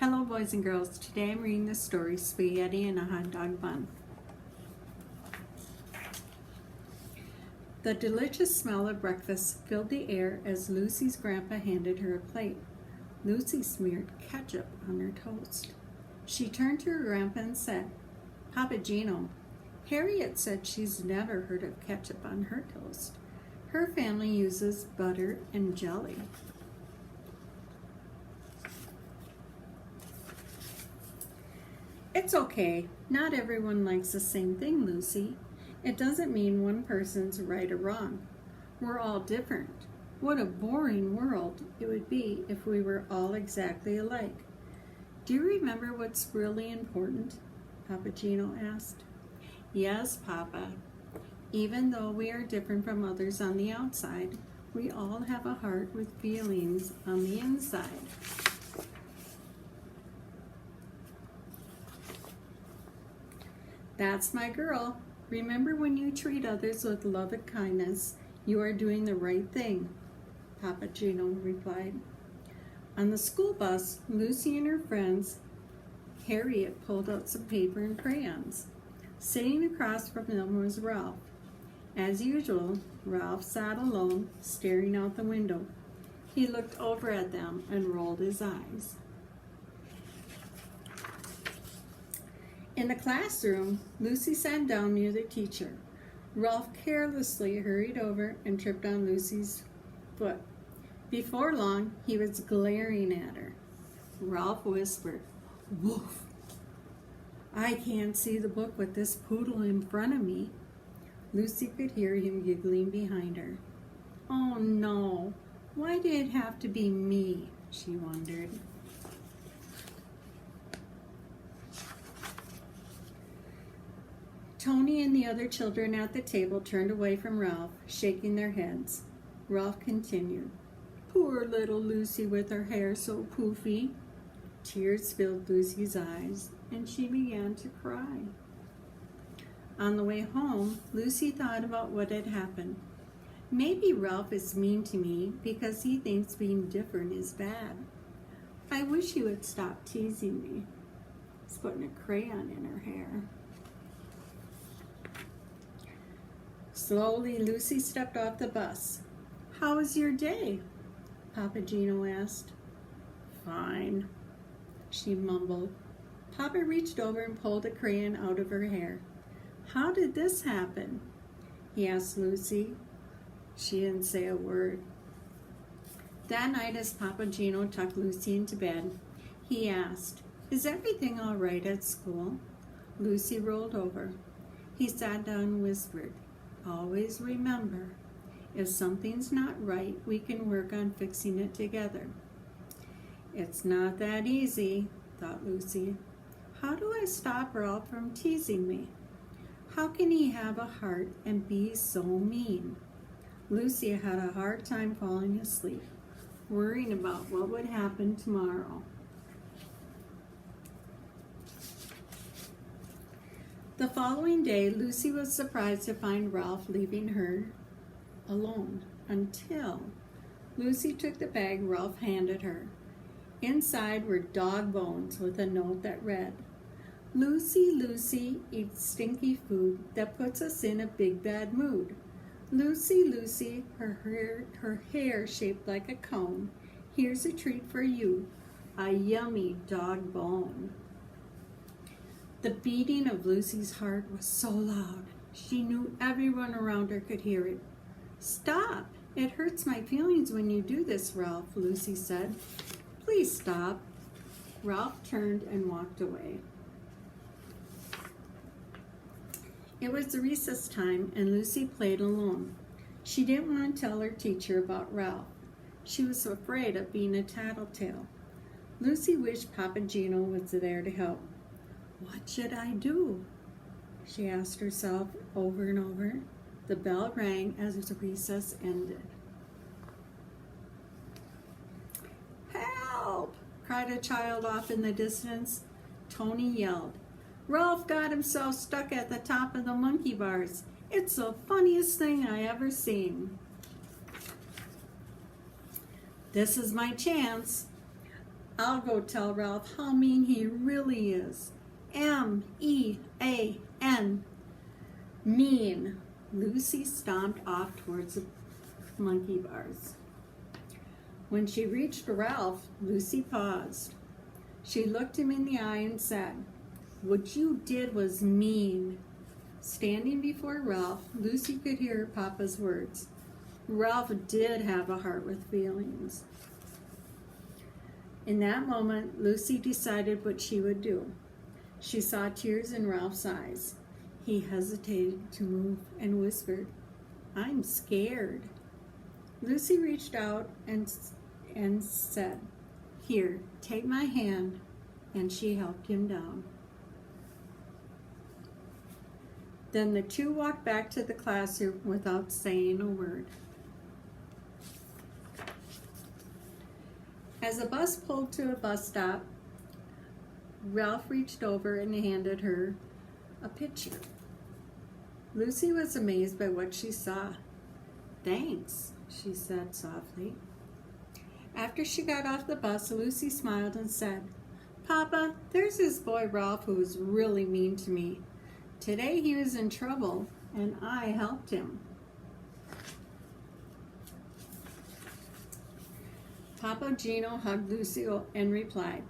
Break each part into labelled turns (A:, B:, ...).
A: Hello boys and girls, today I'm reading the story Spaghetti and a Hot Dog Bun. The delicious smell of breakfast filled the air as Lucy's grandpa handed her a plate. Lucy smeared ketchup on her toast. She turned to her grandpa and said, "Papa Gino, Harriet said she's never heard of ketchup on her toast. Her family uses butter and jelly." "It's okay. Not everyone likes the same thing, Lucy. It doesn't mean one person's right or wrong. We're all different. What a boring world it would be if we were all exactly alike." "Do you remember what's really important?" Papa Gino asked. "Yes, Papa. Even though we are different from others on the outside, we all have a heart with feelings on the inside." "That's my girl. Remember, when you treat others with love and kindness, you are doing the right thing," Papa Gino replied. On the school bus, Lucy and her friends, Harriet, pulled out some paper and crayons. Sitting across from them was Ralph. As usual, Ralph sat alone, staring out the window. He looked over at them and rolled his eyes. In the classroom, Lucy sat down near the teacher. Ralph carelessly hurried over and tripped on Lucy's foot. Before long, he was glaring at her. Ralph whispered, "Woof! I can't see the book with this poodle in front of me." Lucy could hear him giggling behind her. "Oh no, why did it have to be me?" she wondered. Tony and the other children at the table turned away from Ralph, shaking their heads. Ralph continued, "Poor little Lucy with her hair so poofy." Tears filled Lucy's eyes, and she began to cry. On the way home, Lucy thought about what had happened. Maybe Ralph is mean to me because he thinks being different is bad. I wish he would stop teasing me. He's putting a crayon in her hair. Slowly, Lucy stepped off the bus. "How was your day?" Papa Gino asked. "Fine," she mumbled. Papa reached over and pulled a crayon out of her hair. "How did this happen?" he asked Lucy. She didn't say a word. That night, as Papa Gino tucked Lucy into bed, he asked, "Is everything all right at school?" Lucy rolled over. He sat down and whispered, "Always remember, if something's not right, we can work on fixing it together." "It's not that easy," thought Lucy. "How do I stop Ralph from teasing me? How can he have a heart and be so mean?" Lucy had a hard time falling asleep, worrying about what would happen tomorrow. The following day, Lucy was surprised to find Ralph leaving her alone until Lucy took the bag Ralph handed her. Inside were dog bones with a note that read, "Lucy, Lucy eats stinky food that puts us in a big bad mood. Lucy, Lucy, her hair shaped like a cone. Here's a treat for you, a yummy dog bone." The beating of Lucy's heart was so loud, she knew everyone around her could hear it. "Stop! It hurts my feelings when you do this, Ralph," Lucy said. "Please stop." Ralph turned and walked away. It was recess time, and Lucy played alone. She didn't want to tell her teacher about Ralph. She was afraid of being a tattletale. Lucy wished Papa Gino was there to help. "What should I do?" she asked herself over and over. The bell rang as the recess ended. "Help!" cried a child off in the distance. Tony yelled, "Ralph got himself stuck at the top of the monkey bars. It's the funniest thing I ever seen." "This is my chance. I'll go tell Ralph how mean he really is. M-E-A-N. Mean. Lucy stomped off towards the monkey bars. When she reached Ralph, Lucy paused. She looked him in the eye and said, "What you did was mean." Standing before Ralph, Lucy could hear Papa's words. Ralph did have a heart with feelings. In that moment, Lucy decided what she would do. She saw tears in Ralph's eyes. He hesitated to move and whispered, "I'm scared." Lucy reached out and said, "Here, take my hand," and she helped him down. Then the two walked back to the classroom without saying a word. As the bus pulled to a bus stop, Ralph reached over and handed her a picture. Lucy was amazed by what she saw. "Thanks," she said softly. After she got off the bus, Lucy smiled and said, "Papa, there's this boy Ralph who was really mean to me. Today he was in trouble and I helped him." Papa Gino hugged Lucy and replied,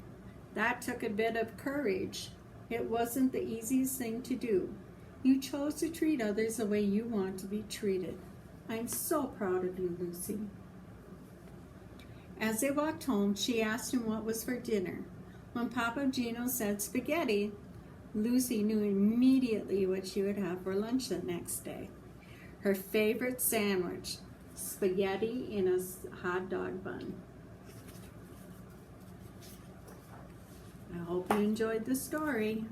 A: "That took a bit of courage. It wasn't the easiest thing to do. You chose to treat others the way you want to be treated. I'm so proud of you, Lucy." As they walked home, she asked him what was for dinner. When Papa Gino said spaghetti, Lucy knew immediately what she would have for lunch the next day. Her favorite sandwich, spaghetti in a hot dog bun. I hope you enjoyed the story.